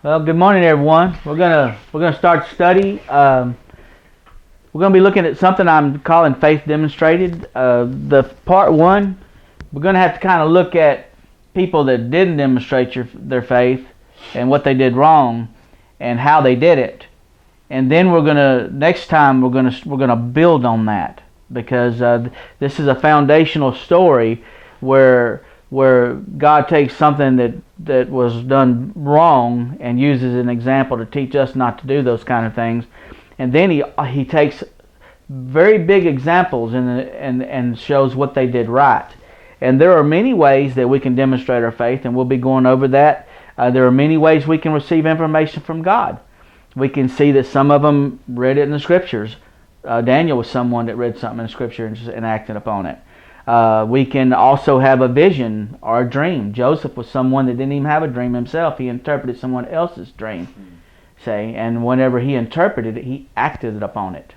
Well, good morning, everyone. We're gonna start study. We're gonna be looking at something I'm calling faith demonstrated. The part one, we're gonna have to kind of look at people that didn't demonstrate their faith and what they did wrong and how they did it. And then next time we're gonna build on that, because this is a foundational story where God takes something that was done wrong and uses an example to teach us not to do those kind of things, and then he takes very big examples and shows what they did right. And there are many ways that we can demonstrate our faith, and we'll be going over that. There are many ways we can receive information from God. We can see that some of them read it in the Scriptures. Daniel was someone that read something in the Scripture and acted upon it. We can also have a vision or a dream. Joseph was someone that didn't even have a dream himself. He interpreted someone else's dream, and whenever he interpreted it, he acted upon it.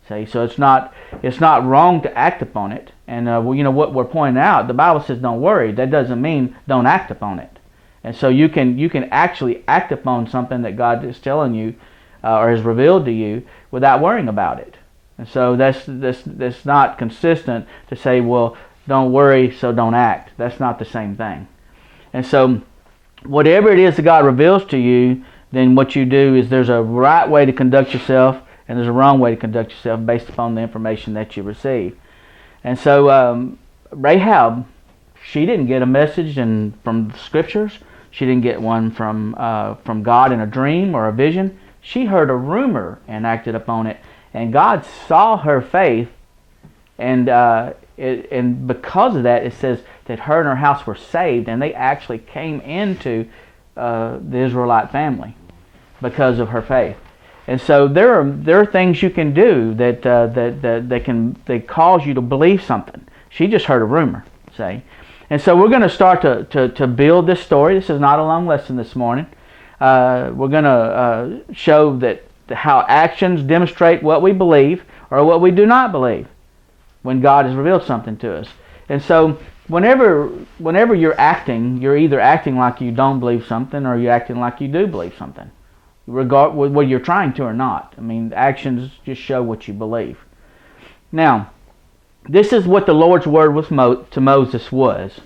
So it's not wrong to act upon it. And what we're pointing out, the Bible says don't worry. That doesn't mean don't act upon it. And so you can actually act upon something that God is telling you or has revealed to you without worrying about it. And so that's not consistent to say, well, don't worry, so don't act. That's not the same thing. And so whatever it is that God reveals to you, then what you do is there's a right way to conduct yourself and there's a wrong way to conduct yourself based upon the information that you receive. And so Rahab, she didn't get a message from the Scriptures. She didn't get one from God in a dream or a vision. She heard a rumor and acted upon it. And God saw her faith, and because of that, it says that her and her house were saved, and they actually came into the Israelite family because of her faith. And so there are things you can do that cause you to believe something. She just heard a rumor, say. And so we're going to start to build this story. This is not a long lesson this morning. We're going to show that how actions demonstrate what we believe or what we do not believe when God has revealed something to us. And so whenever you're acting, you're either acting like you don't believe something or you're acting like you do believe something, whether you're trying to or not. I mean, actions just show what you believe. Now, this is what the Lord's word to Moses was.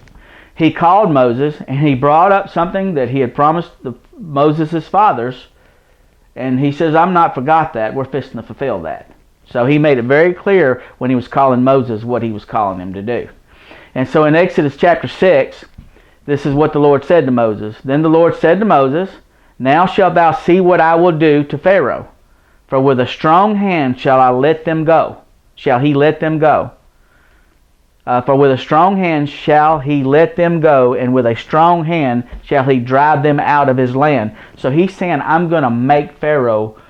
He called Moses and he brought up something that he had promised Moses' fathers. And he says, I'm not forgot that. We're fixing to fulfill that. So he made it very clear when he was calling Moses what he was calling him to do. And so in Exodus chapter 6, this is what the Lord said to Moses. Then the Lord said to Moses, Now shalt thou see what I will do to Pharaoh. For with a strong hand shall I let them go. Shall he let them go. For with a strong hand shall he let them go, and with a strong hand shall he drive them out of his land. So he's saying, I'm going to make Pharaoh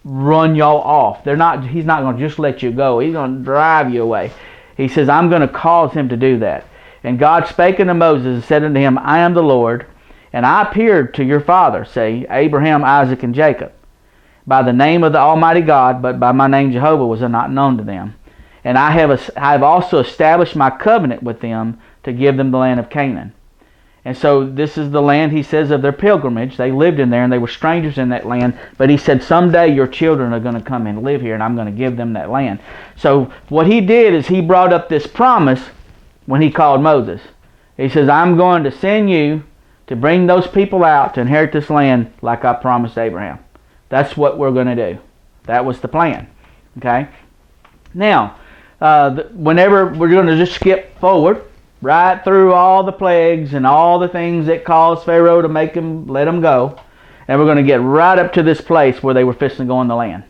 run y'all off. He's not going to just let you go. He's going to drive you away. He says, I'm going to cause him to do that. And God spake unto Moses and said unto him, I am the Lord, and I appeared to your father, say, Abraham, Isaac, and Jacob, by the name of the Almighty God, but by my name Jehovah was I not known to them. And I have also established my covenant with them to give them the land of Canaan. And so this is the land, he says, of their pilgrimage. They lived in there and they were strangers in that land. But he said, someday your children are going to come and live here and I'm going to give them that land. So what he did is he brought up this promise when he called Moses. He says, I'm going to send you to bring those people out to inherit this land like I promised Abraham. That's what we're going to do. That was the plan. Okay? Now, whenever we're going to just skip forward right through all the plagues and all the things that caused Pharaoh to let them go, and we're going to get right up to this place where they were fixing to go in the land.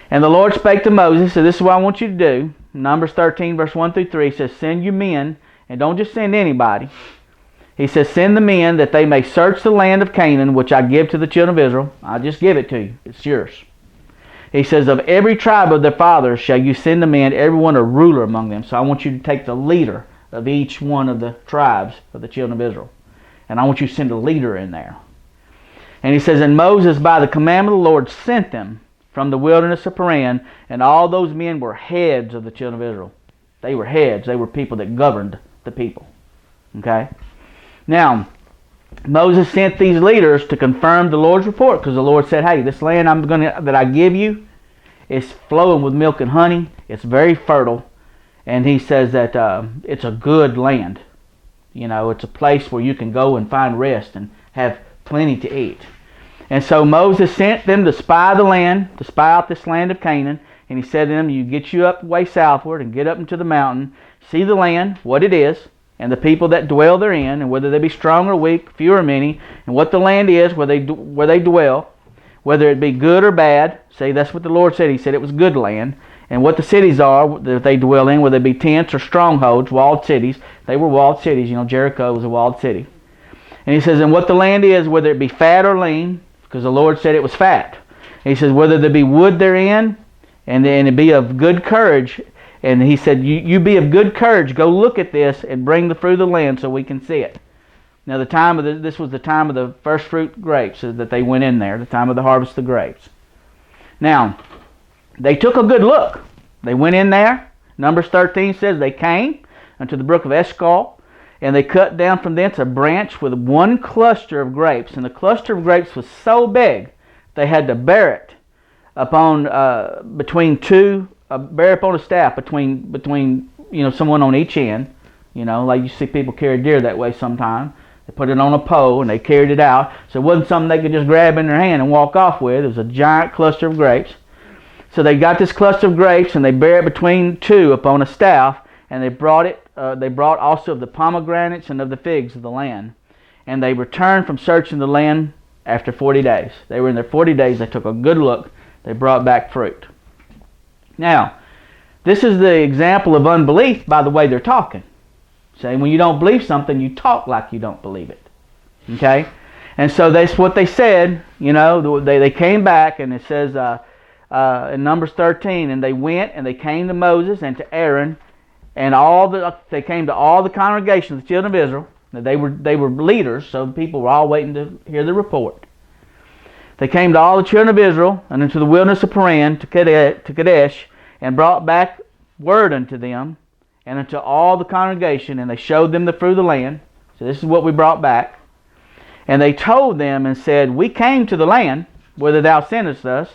And the Lord spake to Moses, so this is what I want you to do. Numbers 13 verse 1 through 3 says, send you men, and don't just send anybody. He says, send the men that they may search the land of Canaan, which I give to the children of Israel. I'll just give it to you. It's yours. He says, of every tribe of their fathers shall you send a man, every one a ruler among them. So I want you to take the leader of each one of the tribes of the children of Israel. And I want you to send a leader in there. And he says, and Moses by the commandment of the Lord sent them from the wilderness of Paran, and all those men were heads of the children of Israel. They were heads. They were people that governed the people. Okay? Now, Moses sent these leaders to confirm the Lord's report, because the Lord said, hey, this land that I give you is flowing with milk and honey. It's very fertile. And he says that it's a good land. You know, it's a place where you can go and find rest and have plenty to eat. And so Moses sent them to spy the land, to spy out this land of Canaan. And he said to them, you get you up way southward and get up into the mountain, see the land, what it is, and the people that dwell therein, and whether they be strong or weak, few or many, and what the land is where they dwell, whether it be good or bad. See, that's what the Lord said. He said it was good land. And what the cities are that they dwell in, whether they be tents or strongholds, walled cities. They were walled cities. You know, Jericho was a walled city. And he says, and what the land is, whether it be fat or lean, because the Lord said it was fat. And he says, whether there be wood therein, and it be of good courage. And he said, you be of good courage, go look at this and bring the fruit of the land so we can see it. Now this was the time of the first fruit grapes that they went in there, the time of the harvest of the grapes. Now, they took a good look. They went in there. Numbers 13 says they came unto the brook of Eshcol, and they cut down from thence a branch with one cluster of grapes. And the cluster of grapes was so big, they had to bear it upon between two. Bear up on a staff between someone on each end, like you see people carry deer that way sometimes. They put it on a pole and they carried it out, so it wasn't something they could just grab in their hand and walk off with. It was a giant cluster of grapes. So they got this cluster of grapes and they bear it between two upon a staff, and they brought also of the pomegranates and of the figs of the land. And they returned from searching the land after 40 days. They were in there 40 days. They took a good look. They brought back fruit. Now, this is the example of unbelief by the way they're talking. Say, when you don't believe something, you talk like you don't believe it. Okay? And so that's what they said. They came back, and it says in Numbers 13, and they went and they came to Moses and to Aaron, and they came to all the congregation of the children of Israel. They were leaders, so people were all waiting to hear the report. They came to all the children of Israel and into the wilderness of Paran to Kadesh, and brought back word unto them and unto all the congregation, and they showed them the fruit of the land. So this is what we brought back. And they told them and said, we came to the land whither thou sentest us,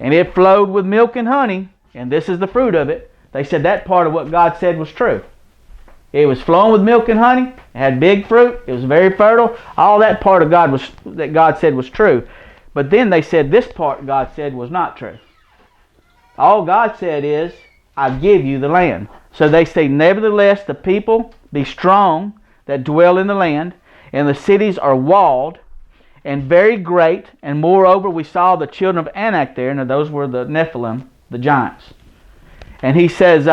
and it flowed with milk and honey, and this is the fruit of it. They said that part of what God said was true. It was flowing with milk and honey. It had big fruit. It was very fertile. All that part of that God said was true. But then they said this part God said was not true. All God said is, I give you the land. So they say, nevertheless, the people be strong that dwell in the land, and the cities are walled and very great. And moreover, we saw the children of Anak there. Now those were the Nephilim, the giants. And he says,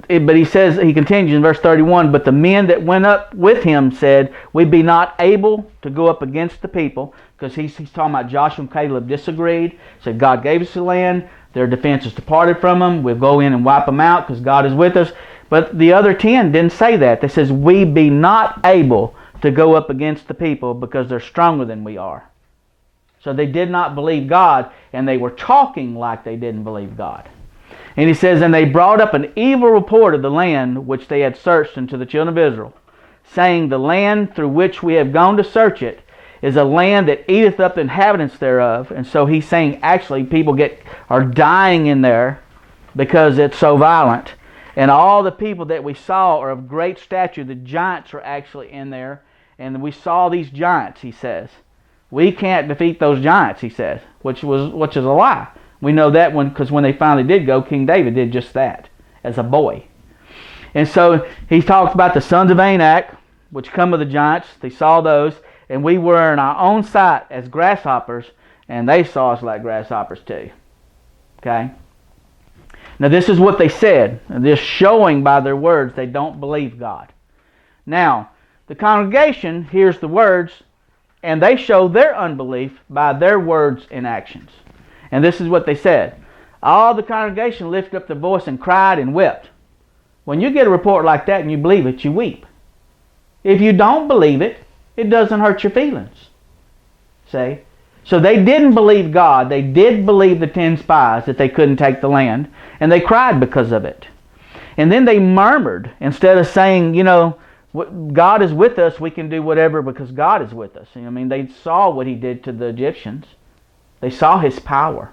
he continues in verse 31, but the men that went up with him said, we be not able to go up against the people, because he's talking about Joshua and Caleb disagreed, said God gave us the land, their defenses departed from them, we'll go in and wipe them out because God is with us. But the other 10 didn't say that. They says, we be not able to go up against the people because they're stronger than we are. So they did not believe God, and they were talking like they didn't believe God. And he says, and they brought up an evil report of the land which they had searched unto the children of Israel, saying, the land through which we have gone to search it is a land that eateth up the inhabitants thereof. And so he's saying actually people are dying in there because it's so violent. And all the people that we saw are of great stature. The giants are actually in there. And we saw these giants, he says. We can't defeat those giants, he says, which is a lie. We know that because when they finally did go, King David did just that as a boy. And so he talks about the sons of Anak, which come of the giants. They saw those, and we were in our own sight as grasshoppers, and they saw us like grasshoppers too. Okay? Now this is what they said, and just showing by their words they don't believe God. Now, the congregation hears the words, and they show their unbelief by their words and actions. And this is what they said. All the congregation lifted up their voice and cried and wept. When you get a report like that and you believe it, you weep. If you don't believe it, it doesn't hurt your feelings. See? So they didn't believe God. They did believe the 10 spies that they couldn't take the land. And they cried because of it. And then they murmured instead of saying, God is with us, we can do whatever because God is with us. I mean, they saw what He did to the Egyptians. They saw His power.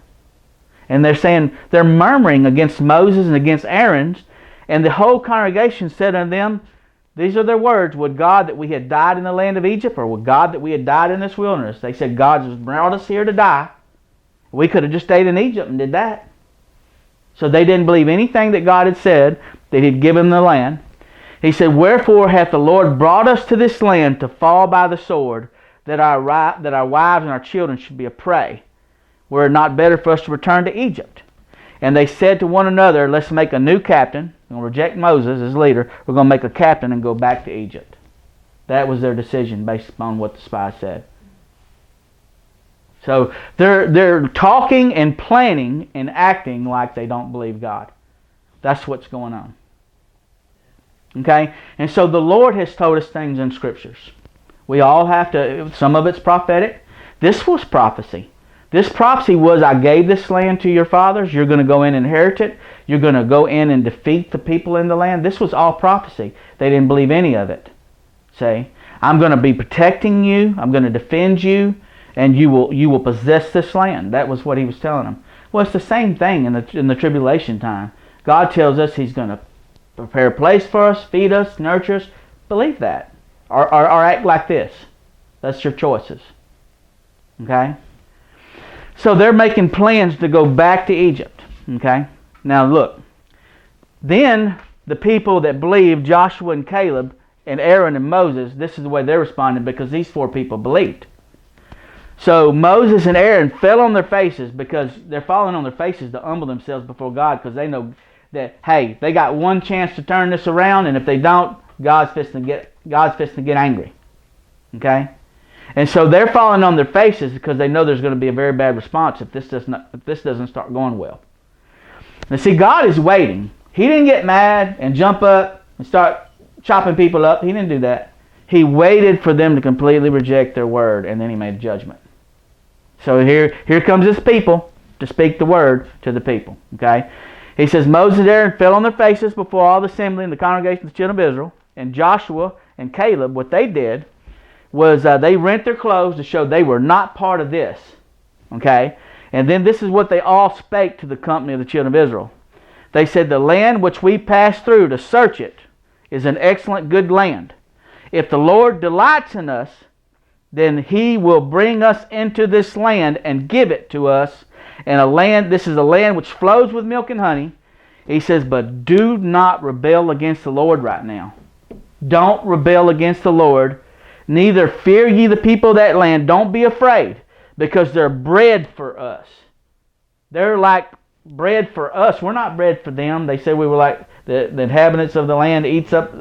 And they're saying, they're murmuring against Moses and against Aaron. And the whole congregation said unto them, these are their words, would God that we had died in the land of Egypt, or would God that we had died in this wilderness? They said, God has brought us here to die. We could have just stayed in Egypt and did that. So they didn't believe anything that God had said, that He'd given the land. He said, wherefore hath the Lord brought us to this land to fall by the sword, that our wives and our children should be a prey? Were it not better for us to return to Egypt? And they said to one another, let's make a new captain. We're going to reject Moses as leader. We're going to make a captain and go back to Egypt. That was their decision based upon what the spy said. So they're talking and planning and acting like they don't believe God. That's what's going on. Okay? And so the Lord has told us things in Scriptures. We all have to, some of it's prophetic. This was prophecy. This prophecy was, I gave this land to your fathers. You're going to go in and inherit it. You're going to go in and defeat the people in the land. This was all prophecy. They didn't believe any of it. See? I'm going to be protecting you. I'm going to defend you. And you will possess this land. That was what He was telling them. Well, it's the same thing in the tribulation time. God tells us He's going to prepare a place for us, feed us, nurture us. Believe that. Or act like this. That's your choices. Okay? So they're making plans to go back to Egypt. Okay? Now look. Then the people that believed, Joshua and Caleb and Aaron and Moses, this is the way they're responding because these 4 people believed. So Moses and Aaron fell on their faces because they're falling on their faces to humble themselves before God because they know that, hey, they got one chance to turn this around, and if they don't, God's fixing to get angry. Okay? And so they're falling on their faces because they know there's going to be a very bad response if this doesn't start going well. Now see, God is waiting. He didn't get mad and jump up and start chopping people up. He didn't do that. He waited for them to completely reject their word, and then He made a judgment. So here comes His people to speak the word to the people. Okay? He says, Moses and Aaron fell on their faces before all the assembly and the congregation of the children of Israel. And Joshua and Caleb, what they did was they rent their clothes to show they were not part of this. Okay? And then this is what they all spake to the company of the children of Israel. They said, the land which we passed through to search it is an excellent good land. If the Lord delights in us, then He will bring us into this land and give it to us. And this is a land which flows with milk and honey. He says, but do not rebel against the Lord right now. Don't rebel against the Lord. Neither fear ye the people of that land. Don't be afraid, because they're bread for us. They're like bread for us. We're not bread for them. They said we were like the inhabitants of the land eats up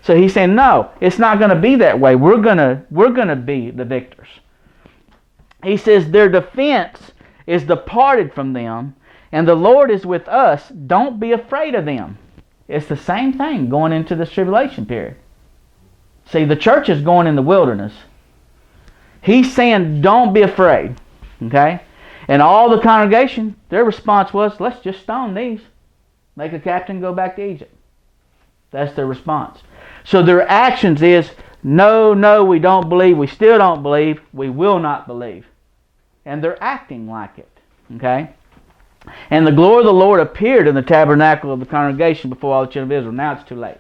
so He's saying, no, it's not going to be that way. We're gonna be the victors. He says their defense is departed from them, and the Lord is with us. Don't be afraid of them. It's the same thing going into this tribulation period. See, the church is going in the wilderness. He's saying, don't be afraid. Okay? And all the congregation, their response was, let's just stone these. Make a captain, go back to Egypt. That's their response. So their actions is, no, we don't believe. We still don't believe. We will not believe. And they're acting like it. Okay? And the glory of the Lord appeared in the tabernacle of the congregation before all the children of Israel. Now it's too late.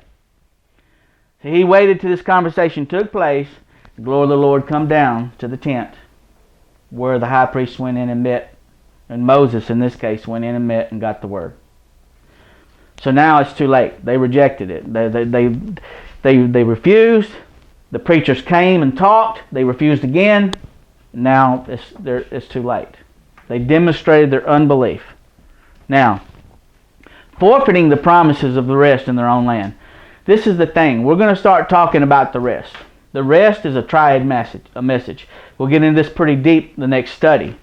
So He waited till this conversation took place. The glory of the Lord come down to the tent where the high priest went in and met. And Moses, in this case, went in and met and got the word. So now it's too late. They rejected it. They refused. The preachers came and talked. They refused again. Now it's too late. They demonstrated their unbelief. Now, forfeiting the promises of the rest in their own land. This is the thing. We're going to start talking about the rest. The rest is a triad message. We'll get into this pretty deep the next study.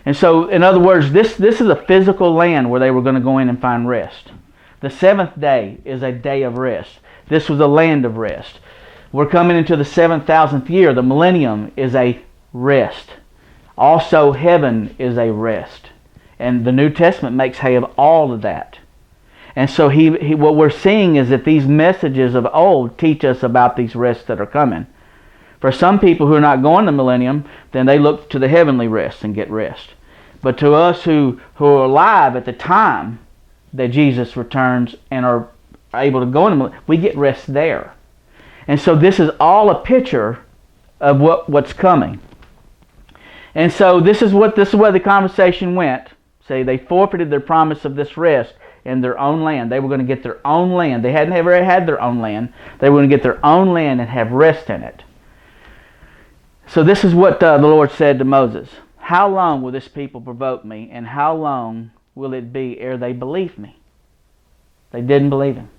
And so, in other words, this is a physical land where they were going to go in and find rest. The 7th day is a day of rest. This was a land of rest. We're coming into the 7,000th year. The millennium is a rest. Also, heaven is a rest. And the New Testament makes hay of all of that. And so what we're seeing is that these messages of old teach us about these rests that are coming. For some people who are not going to millennium, then they look to the heavenly rest and get rest. But to us who are alive at the time that Jesus returns and are able to go into millennium, we get rest there. And so this is all a picture of what's coming. And so this is where the conversation went. Say they forfeited their promise of this rest in their own land. They were going to get their own land. They hadn't ever had their own land. They were going to get their own land and have rest in it. So this is what the Lord said to Moses. How long will this people provoke me, and how long will it be ere they believe me? They didn't believe him.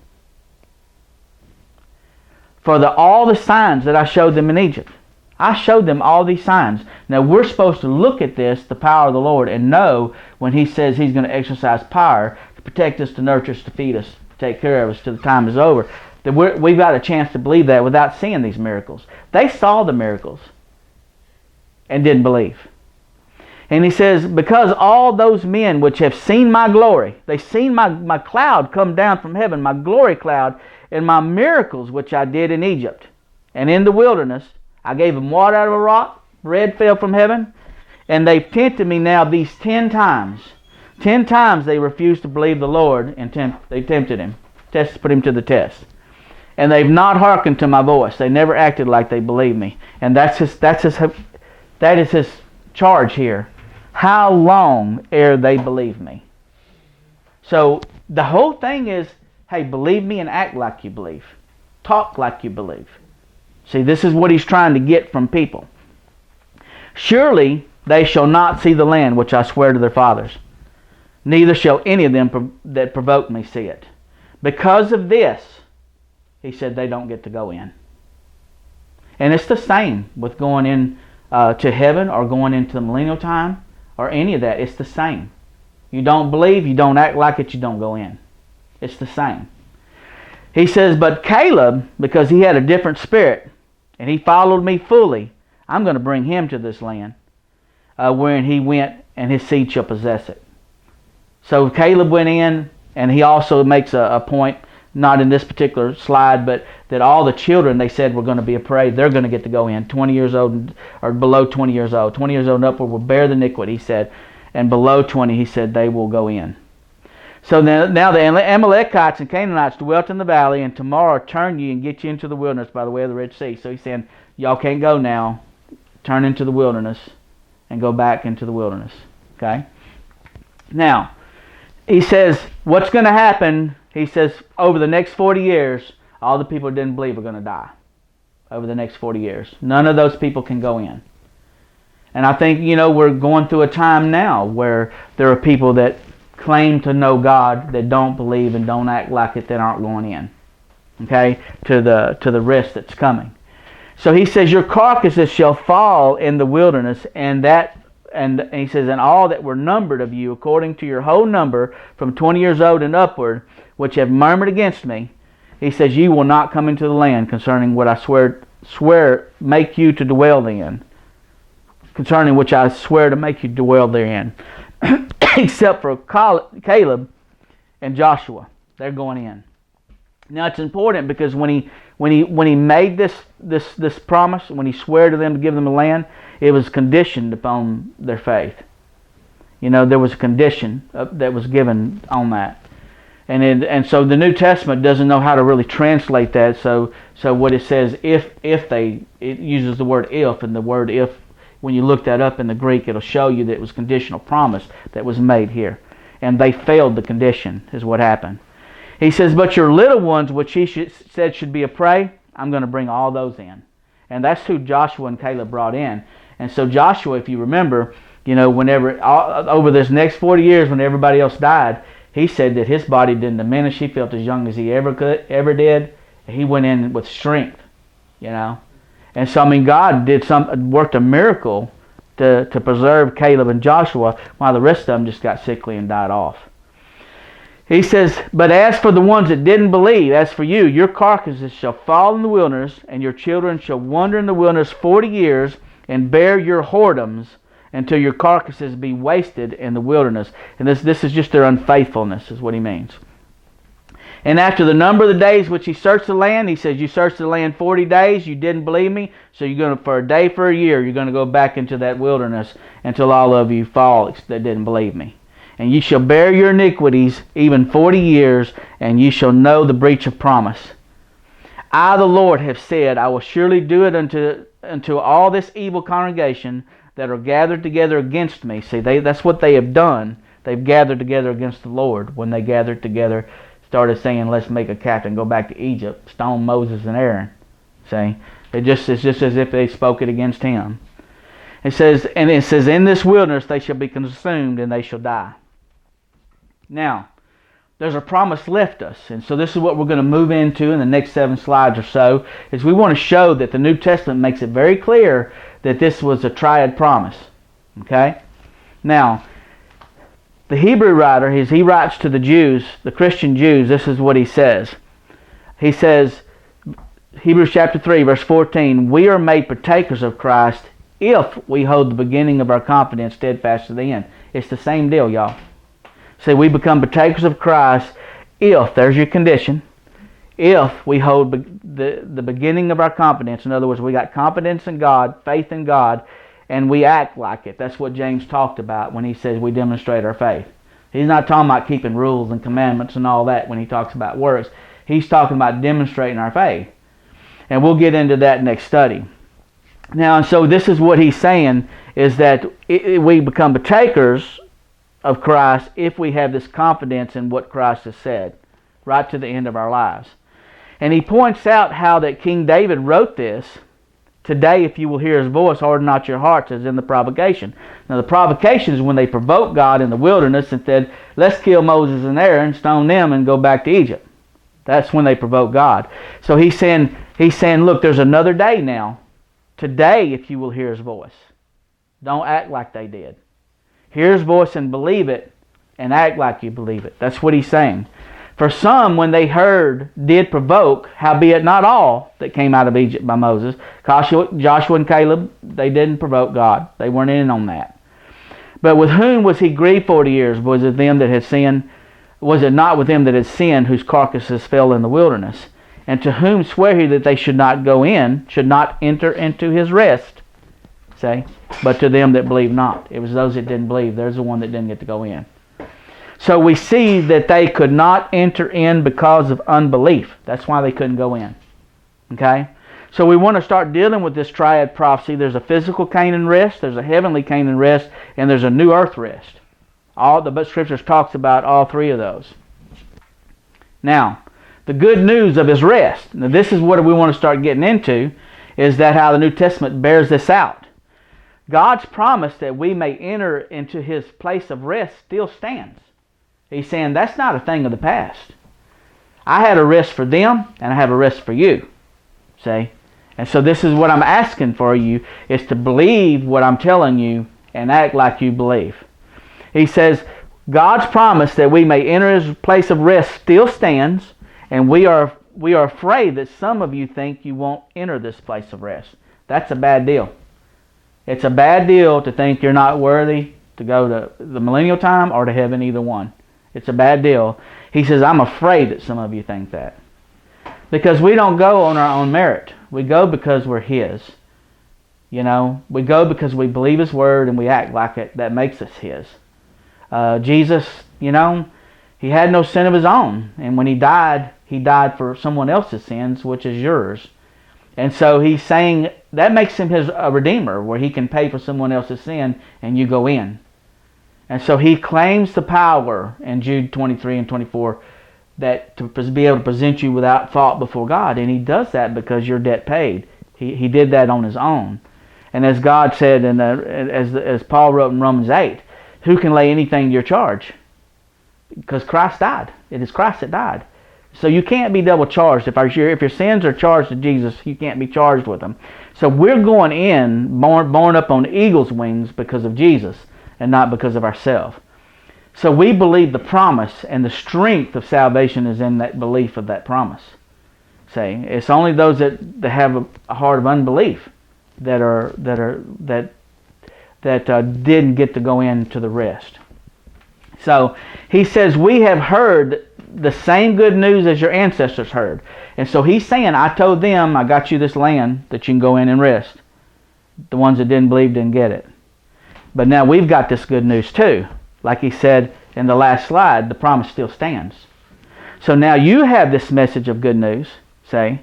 For all the signs that I showed them in Egypt. I showed them all these signs. Now we're supposed to look at this, the power of the Lord, and know when he says he's going to exercise power to protect us, to nurture us, to feed us, to take care of us till the time is over, that we've got a chance to believe that without seeing these miracles. They saw the miracles and didn't believe. And he says, because all those men which have seen my glory, they've seen my cloud come down from heaven, my glory cloud, and my miracles which I did in Egypt and in the wilderness. I gave them water out of a rock, bread fell from heaven, and they've tempted me now these 10 times. 10 times they refused to believe the Lord, and they tempted him, put him to the test. And they've not hearkened to my voice. They never acted like they believed me. And that is his charge here. How long ere they believe me? So the whole thing is, hey, believe me and act like you believe. Talk like you believe. See, this is what he's trying to get from people. Surely they shall not see the land which I swear to their fathers, neither shall any of them that provoke me see it. Because of this, he said, they don't get to go in. And it's the same with going in to heaven or going into the millennial time or any of that. It's the same. You don't believe, you don't act like it, you don't go in. It's the same. He says, but Caleb, because he had a different spirit, and he followed me fully, I'm going to bring him to this land, wherein he went, and his seed shall possess it. So Caleb went in, and he also makes a point, not in this particular slide, but that all the children, they said, were going to be afraid. They're going to get to go in, 20 years old or below 20 years old. 20 years old and upward will bear the iniquity, he said, and below 20, he said, they will go in. So now the Amalekites and Canaanites dwelt in the valley, and tomorrow turn ye and get you into the wilderness by the way of the Red Sea. So he's saying, y'all can't go now. Turn into the wilderness and go back into the wilderness. Okay? Now, he says, what's going to happen? He says, over the next 40 years, all the people who didn't believe are going to die. Over the next 40 years. None of those people can go in. And I think, we're going through a time now where there are people that claim to know God that don't believe and don't act like it, that aren't going in. Okay? To the rest that's coming. So he says, your carcasses shall fall in the wilderness, and he says, and all that were numbered of you, according to your whole number, from 20 years old and upward, which have murmured against me, he says, you will not come into the land concerning what I swear make you to dwell therein. Concerning which I swear to make you dwell therein. Except for Caleb and Joshua. They're going in. Now it's important because when he made this promise, when he swore to them to give them the land, it was conditioned upon their faith. There was a condition that was given on that. And so the New Testament doesn't know how to really translate that. So what it says, it uses the word if, and the word if, when you look that up in the Greek, it'll show you that it was conditional promise that was made here. And they failed the condition, is what happened. He says, but your little ones, which he said should be a prey, I'm going to bring all those in. And that's who Joshua and Caleb brought in. And so Joshua, if you remember, over this next 40 years when everybody else died, he said that his body didn't diminish. He felt as young as he ever did. He went in with strength, And so, God worked a miracle to preserve Caleb and Joshua, while the rest of them just got sickly and died off. He says, but as for the ones that didn't believe, as for you, your carcasses shall fall in the wilderness, and your children shall wander in the wilderness 40 years, and bear your whoredoms, until your carcasses be wasted in the wilderness. And this is just their unfaithfulness, is what he means. And after the number of the days which he searched the land, he says, you searched the land 40 days, you didn't believe me, so you're going to, for a day, for a year, you're going to go back into that wilderness until all of you fall that didn't believe me. And ye shall bear your iniquities even 40 years, and ye shall know the breach of promise. I, the Lord, have said, I will surely do it unto all this evil congregation that are gathered together against me. See, that's what they have done. They've gathered together against the Lord. When they gathered together, started saying, let's make a captain, go back to Egypt, stone Moses and Aaron. See, it's just as if they spoke it against him. It says, in this wilderness they shall be consumed and they shall die. Now, there's a promise left us, and so this is what we're going to move into in the next 7 slides or so, is we want to show that the New Testament makes it very clear that this was a triad promise. Okay? Now, the Hebrew writer, as he writes to the Jews, the Christian Jews, this is what he says. He says, Hebrews chapter 3, verse 14, we are made partakers of Christ if we hold the beginning of our confidence steadfast to the end. It's the same deal, y'all. See, we become partakers of Christ if, there's your condition, if we hold the beginning of our confidence. In other words, we got confidence in God, faith in God, and we act like it. That's what James talked about when he says we demonstrate our faith. He's not talking about keeping rules and commandments and all that when he talks about works. He's talking about demonstrating our faith. And we'll get into that next study. Now, so this is what he's saying, is that we become partakers of Christ if we have this confidence in what Christ has said, right to the end of our lives. And he points out how that King David wrote this, today if you will hear his voice, harden not your hearts, as in the provocation. Now the provocation is when they provoked God in the wilderness and said, let's kill Moses and Aaron, stone them, and go back to Egypt. That's when they provoked God. So he's saying, look, there's another day now. Today if you will hear his voice. Don't act like they did. Hear his voice and believe it, and act like you believe it. That's what he's saying. For some, when they heard, did provoke, howbeit not all that came out of Egypt by Moses. Joshua and Caleb, they didn't provoke God. They weren't in on that. But with whom was he grieved 40 years? Was it them that had sinned? Was it not with them that had sinned, whose carcasses fell in the wilderness? And to whom swear he that they should not go in, should not enter into his rest? Say, but to them that believe not. It was those that didn't believe. There's the one that didn't get to go in. So we see that they could not enter in because of unbelief. That's why they couldn't go in. Okay? So we want to start dealing with this triad prophecy. There's a physical Canaan rest, there's a heavenly Canaan rest, and there's a new earth rest. All the scriptures talks about all three of those. Now, the good news of his rest. Now this is what we want to start getting into, is that how the New Testament bears this out. God's promise that we may enter into his place of rest still stands. He's saying that's not a thing of the past. I had a rest for them, and I have a rest for you. See? And so this is what I'm asking for you, is to believe what I'm telling you and act like you believe. He says, God's promise that we may enter his place of rest still stands, and we are afraid that some of you think you won't enter this place of rest. That's a bad deal. It's a bad deal to think you're not worthy to go to the millennial time or to heaven, either one. It's a bad deal. He says, I'm afraid that some of you think that. Because we don't go on our own merit. We go because we're his. You know, we go because we believe his word and we act like it. That makes us his. Jesus, you know, he had no sin of his own. And when he died for someone else's sins, which is yours. And so he's saying that makes him a redeemer, where he can pay for someone else's sin and you go in. And so he claims the power in Jude 23 and 24 that to be able to present you without fault before God. And he does that because your debt paid. He did that on his own. And as God said, and as Paul wrote in Romans 8, who can lay anything to your charge? Because Christ died. It is Christ that died. So you can't be double charged. If your sins are charged to Jesus, you can't be charged with them. So we're going in, born up on eagle's wings because of Jesus and not because of ourselves. So we believe the promise, and the strength of salvation is in that belief of that promise. See, it's only those that have a heart of unbelief that didn't get to go into the rest. So he says, we have heard the same good news as your ancestors heard. And so he's saying, I told them, I got you this land that you can go in and rest. The ones that didn't believe didn't get it. But now we've got this good news too. Like he said in the last slide, the promise still stands. So now you have this message of good news. Say,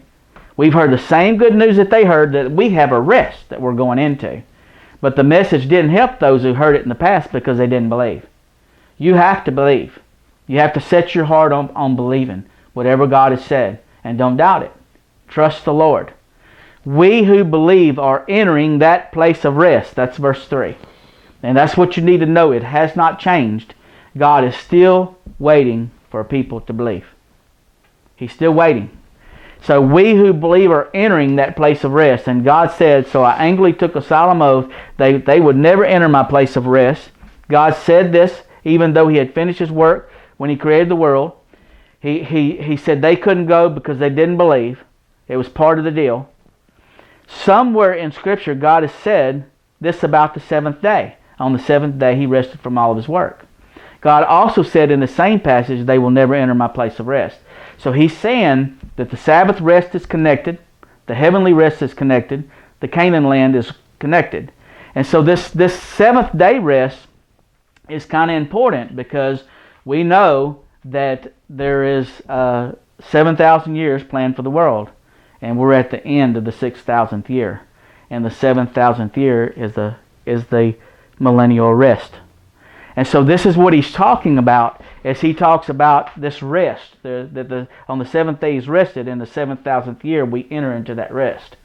we've heard the same good news that they heard, that we have a rest that we're going into. But the message didn't help those who heard it in the past because they didn't believe. You have to believe. You have to set your heart on believing whatever God has said. And don't doubt it. Trust the Lord. We who believe are entering that place of rest. That's verse 3. And that's what you need to know. It has not changed. God is still waiting for people to believe. He's still waiting. So we who believe are entering that place of rest. And God said, so I angrily took a solemn oath, they would never enter my place of rest. God said this even though He had finished His work when He created the world. He said they couldn't go because they didn't believe. It was part of the deal. Somewhere in Scripture, God has said this about the seventh day. On the seventh day, He rested from all of His work. God also said in the same passage, they will never enter my place of rest. So He's saying that the Sabbath rest is connected, the heavenly rest is connected, the Canaan land is connected. And so this seventh day rest is kind of important because we know that there is 7,000 years planned for the world. And we're at the end of the 6,000th year. And the 7,000th year is the millennial rest. And so this is what he's talking about as he talks about this rest. On the seventh day he's rested. In the 7,000th year we enter into that rest.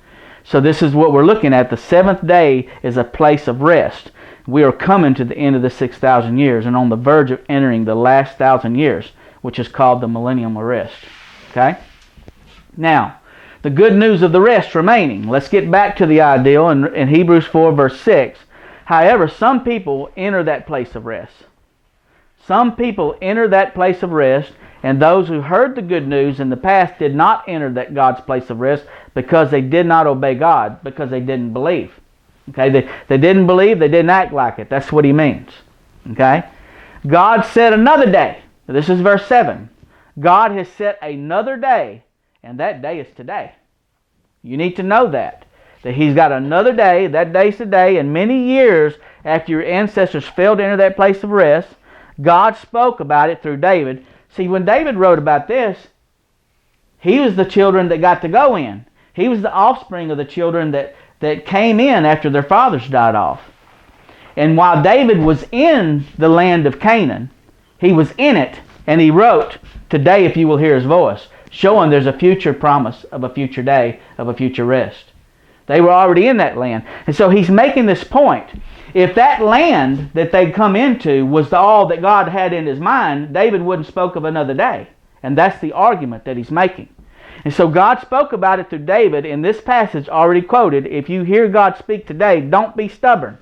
So this is what we're looking at. The seventh day is a place of rest. We are coming to the end of the 6,000 years and on the verge of entering the last 1,000 years, which is called the millennium rest. Okay? Now, the good news of the rest remaining. Let's get back to the ideal in Hebrews 4 verse 6. However, some people enter that place of rest. Some people enter that place of rest, and those who heard the good news in the past did not enter that God's place of rest because they did not obey God, because they didn't believe. Okay, they didn't believe, they didn't act like it. That's what he means. Okay? God set another day. This is verse 7. God has set another day, and that day is today. You need to know that He's got another day, that day's today, and many years after your ancestors failed to enter that place of rest, God spoke about it through David. See, when David wrote about this, he was the children that got to go in. He was the offspring of the children that came in after their fathers died off. And while David was in the land of Canaan, he was in it, and he wrote, "Today if you will hear His voice," showing there's a future promise of a future day, of a future rest. They were already in that land. And so he's making this point. If that land that they'd come into was all that God had in His mind, David wouldn't spoke of another day. And that's the argument that he's making. And so God spoke about it through David in this passage already quoted. If you hear God speak today, don't be stubborn.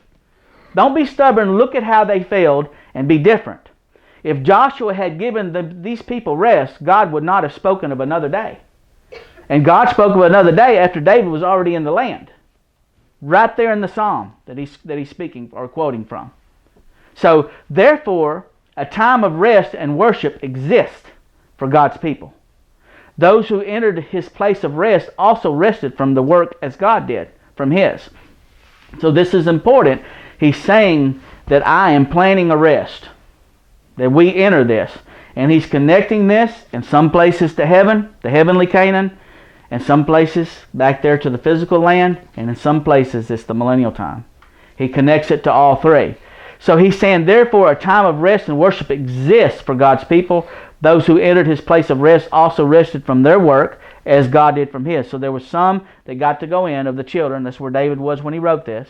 Don't be stubborn. Look at how they failed and be different. If Joshua had given these people rest, God would not have spoken of another day. And God spoke of another day after David was already in the land. Right there in the psalm that he's speaking or quoting from. So, therefore, a time of rest and worship exists for God's people. Those who entered His place of rest also rested from the work as God did, from His. So this is important. He's saying that I am planning a rest. That we enter this. And He's connecting this in some places to heaven, the heavenly Canaan, and some places back there to the physical land, and in some places it's the millennial time. He connects it to all three. So he's saying, therefore, a time of rest and worship exists for God's people. Those who entered His place of rest also rested from their work as God did from His. So there were some that got to go in of the children. That's where David was when he wrote this.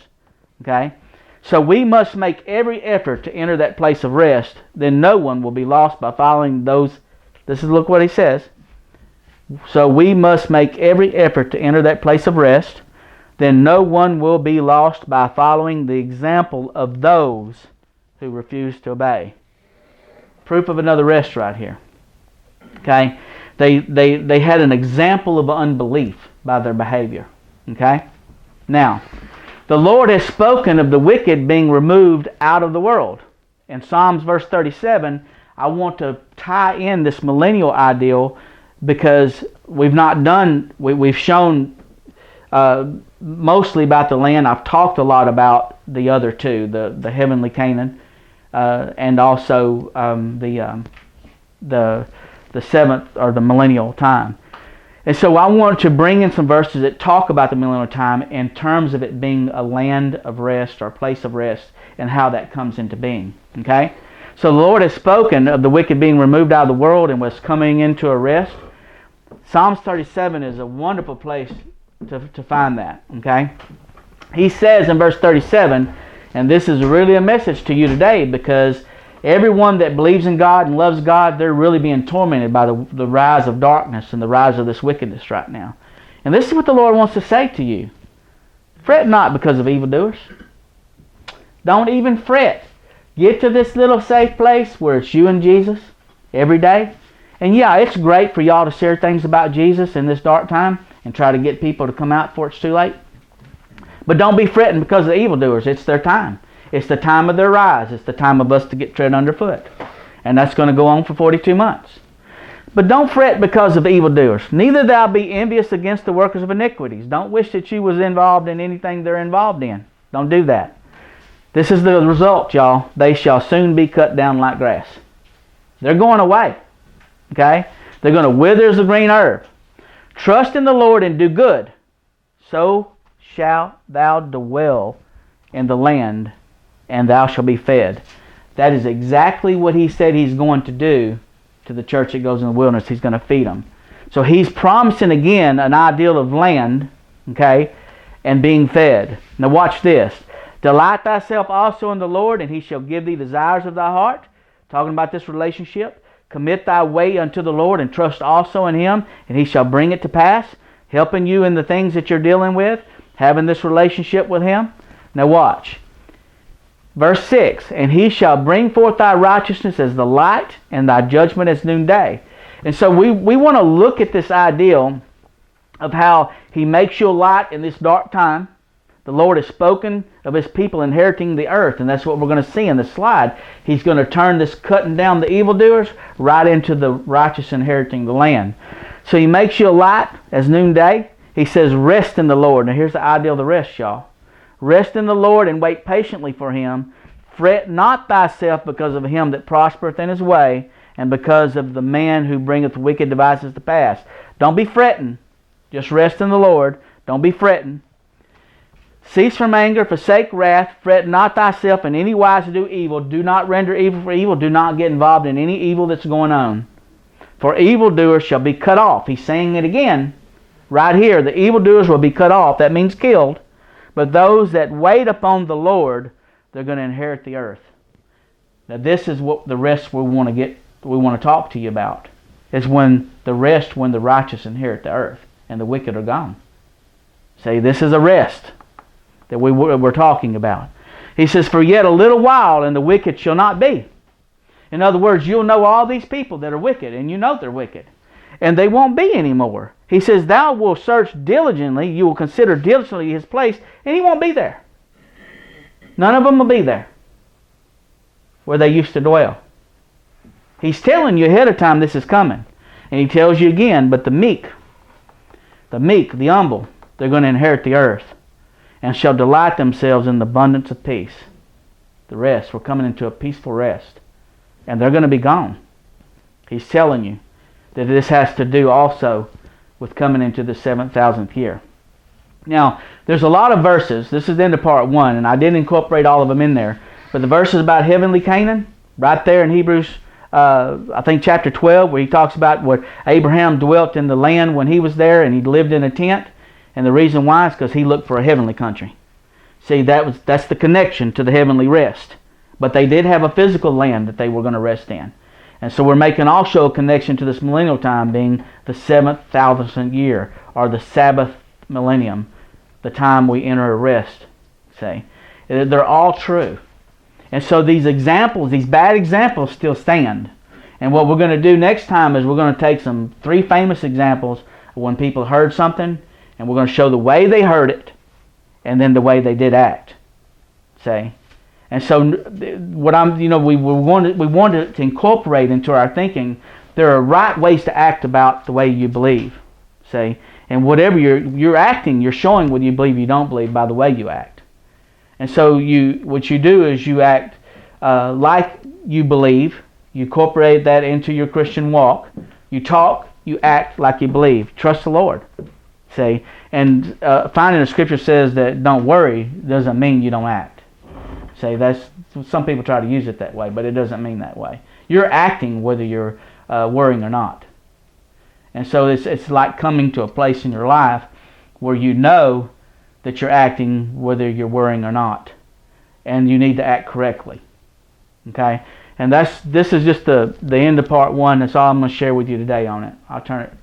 Okay? So we must make every effort to enter that place of rest. Then no one will be lost by following those. Look what he says. So we must make every effort to enter that place of rest. Then no one will be lost by following the example of those who refuse to obey. Proof of another rest right here. Okay? They had an example of unbelief by their behavior. Okay? Now, the Lord has spoken of the wicked being removed out of the world. In Psalms verse 37, I want to tie in this millennial ideal because we've not done, we've shown mostly about the land. I've talked a lot about the other two, the heavenly Canaan, and also the seventh or the millennial time. And so I want to bring in some verses that talk about the millennial time in terms of it being a land of rest or a place of rest and how that comes into being. Okay? So the Lord has spoken of the wicked being removed out of the world and was coming into a rest. Psalms 37 is a wonderful place to find that. Okay? He says in verse 37, and this is really a message to you today because everyone that believes in God and loves God, they're really being tormented by the rise of darkness and the rise of this wickedness right now. And this is what the Lord wants to say to you. Fret not because of evildoers. Don't even fret. Get to this little safe place where it's you and Jesus every day. And yeah, it's great for y'all to share things about Jesus in this dark time and try to get people to come out before it's too late. But don't be fretting because of the evildoers. It's their time. It's the time of their rise. It's the time of us to get tread underfoot. And that's going to go on for 42 months. But don't fret because of evildoers. Neither thou be envious against the workers of iniquities. Don't wish that you was involved in anything they're involved in. Don't do that. This is the result, y'all. They shall soon be cut down like grass. They're going away. Okay? They're going to wither as the green herb. Trust in the Lord and do good. So shalt thou dwell in the land, and thou shalt be fed. That is exactly what he said he's going to do to the church that goes in the wilderness. He's going to feed them. So he's promising again an ideal of land, okay, and being fed. Now watch this. Delight thyself also in the Lord, and he shall give thee desires of thy heart. Talking about this relationship. Commit thy way unto the Lord, and trust also in him, and he shall bring it to pass. Helping you in the things that you're dealing with. Having this relationship with him. Now watch. Verse 6, and he shall bring forth thy righteousness as the light, and thy judgment as noonday. And so we want to look at this ideal of how he makes you a light in this dark time. The Lord has spoken of his people inheriting the earth, and that's what we're going to see in this slide. He's going to turn this cutting down the evildoers right into the righteous inheriting the land. So he makes you a light as noonday. He says, rest in the Lord. Now here's the ideal of the rest, y'all. Rest in the Lord and wait patiently for him. Fret not thyself because of him that prospereth in his way, and because of the man who bringeth wicked devices to pass. Don't be fretting. Just rest in the Lord. Don't be fretting. Cease from anger, forsake wrath. Fret not thyself in any wise to do evil. Do not render evil for evil. Do not get involved in any evil that's going on. For evildoers shall be cut off. He's saying it again. Right here, the evildoers will be cut off. That means killed. But those that wait upon the Lord, they're going to inherit the earth. Now this is what the rest we want to talk to you about. Is when the righteous inherit the earth and the wicked are gone. See, this is a rest that we're talking about. He says, for yet a little while and the wicked shall not be. In other words, you'll know all these people that are wicked, and you know they're wicked. And they won't be anymore. He says, thou wilt search diligently, you will consider diligently his place, and he won't be there. None of them will be there where they used to dwell. He's telling you ahead of time this is coming. And he tells you again, but the meek, the humble, they're going to inherit the earth and shall delight themselves in the abundance of peace. The rest, we're coming into a peaceful rest. And they're going to be gone. He's telling you that this has to do also with coming into the 7,000th year. Now, there's a lot of verses. This is into part 1, and I didn't incorporate all of them in there. But the verses about heavenly Canaan, right there in Hebrews, I think chapter 12, where he talks about where Abraham dwelt in the land when he was there, and he lived in a tent. And the reason why is because he looked for a heavenly country. See, that's the connection to the heavenly rest. But they did have a physical land that they were going to rest in. And so we're making also a connection to this millennial time being the 7,000th year, or the Sabbath millennium, the time we enter a rest. See, they're all true. And so these examples, these bad examples still stand. And what we're going to do next time is we're going to take 3 famous examples of when people heard something, and we're going to show the way they heard it, and then the way they did act. See? And so what we wanted to incorporate into our thinking, there are right ways to act about the way you believe. See? And whatever you're acting, you're showing whether you believe or you don't believe by the way you act. And so what you do is you act like you believe. You incorporate that into your Christian walk. You talk, you act like you believe. Trust the Lord. See? And finding the scripture says that don't worry doesn't mean you don't act. See, some people try to use it that way, but it doesn't mean that way. You're acting whether you're worrying or not. And so it's like coming to a place in your life where you know that you're acting whether you're worrying or not. And you need to act correctly. Okay? And this is just the end of part one. That's all I'm going to share with you today on it. I'll turn it